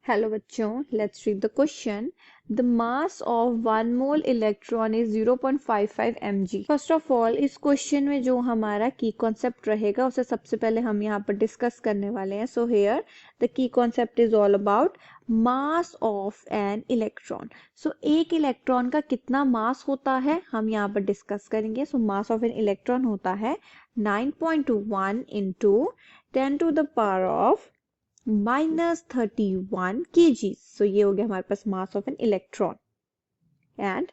Hello बच्चों, let's read the question. The mass of 1 mole electron is 0.55 mg। First of all इस question में जो हमारा की कॉन्सेप्ट रहेगा उसे सबसे पहले हम यहाँ पर डिस्कस करने वाले हैं। So here the key concept is all about mass of an electron. So एक इलेक्ट्रॉन का कितना मास होता है हम यहाँ पर डिस्कस करेंगे। सो मास ऑफ एन इलेक्ट्रॉन होता है 9.1 इंटू 10⁻⁻³ -31 kg। सो ये हो गया हमारे पास mass of an electron. And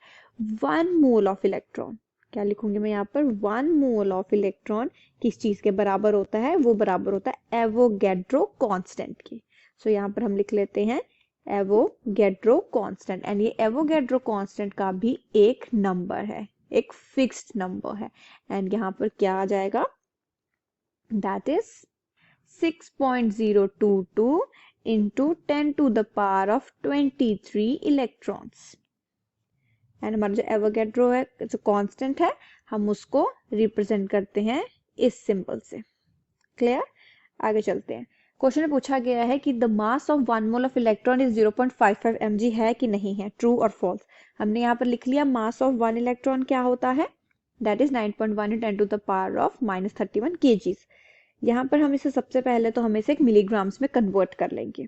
1 mole of electron, क्या लिखूंगी मैं यहाँ पर, 1 मोल ऑफ इलेक्ट्रॉन किस चीज के बराबर होता है, वो बराबर होता है एवोगैड्रो कांस्टेंट के। सो यहाँ पर हम लिख लेते हैं एवोगैड्रो कांस्टेंट। एंड ये एवोगैड्रो कांस्टेंट का भी एक नंबर है, एक फिक्स्ड नंबर है। एंड यहाँ पर क्या आ जाएगा, that is 6.022 into 10⁻23 electrons. And हमारा जो एवोगैड्रो है, जो कांस्टेंट है, हम उसको रिप्रेजेंट करते हैं इस सिंबल से। क्लियर? आगे चलते हैं। क्वेश्चन में पूछा गया है कि the mass of 1 mole of electron is 0.55 mg, है कि नहीं है, ट्रू और फॉल्स। हमने यहाँ पर लिख लिया मास ऑफ 1 इलेक्ट्रॉन क्या होता है, दैट इज 9.1 × 10⁻³ kg। यहाँ पर हम इसे सबसे पहले तो हम इसे एक मिलीग्राम्स में कन्वर्ट कर लेंगे।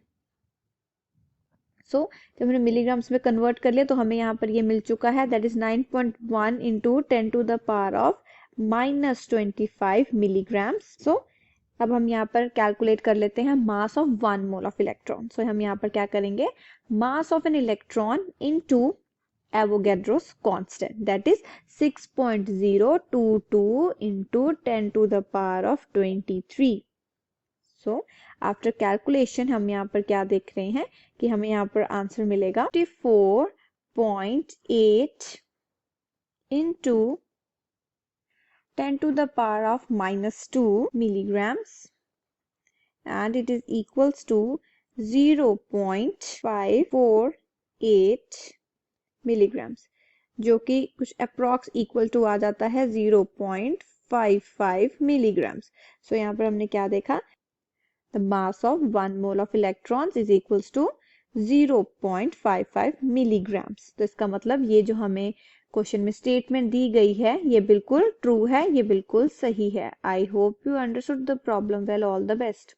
सो जब हमने मिलीग्राम्स में कन्वर्ट कर लिया तो हमें यहाँ पर ये मिल चुका है, दैट इज 9.1 × 10⁻⁻25 मिलीग्राम्स। सो अब हम यहाँ पर कैलकुलेट कर लेते हैं mass of 1 mole of electron. So हम यहाँ पर क्या करेंगे, mass of an electron into Avogadro's constant, that is 6.022 into 10⁻23। So after calculation हम यहाँ पर क्या देख रहे हैं कि हमें यहाँ पर आंसर मिलेगा 54.8 into 10⁻⁻2 milligrams, and it is equals to 0.548 milligrams, जो कि कुछ अप्रॉक्स इक्वल टू आ जाता है 0.55 मिलीग्राम्स। सो यहाँ पर हमने क्या देखा, the mass of 1 mole of electrons is equals to 0.55 milligrams. तो इसका मतलब ये जो हमें क्वेश्चन में स्टेटमेंट दी गई है ये बिल्कुल ट्रू है, ये बिल्कुल सही है। I hope you understood the problem well. All the best.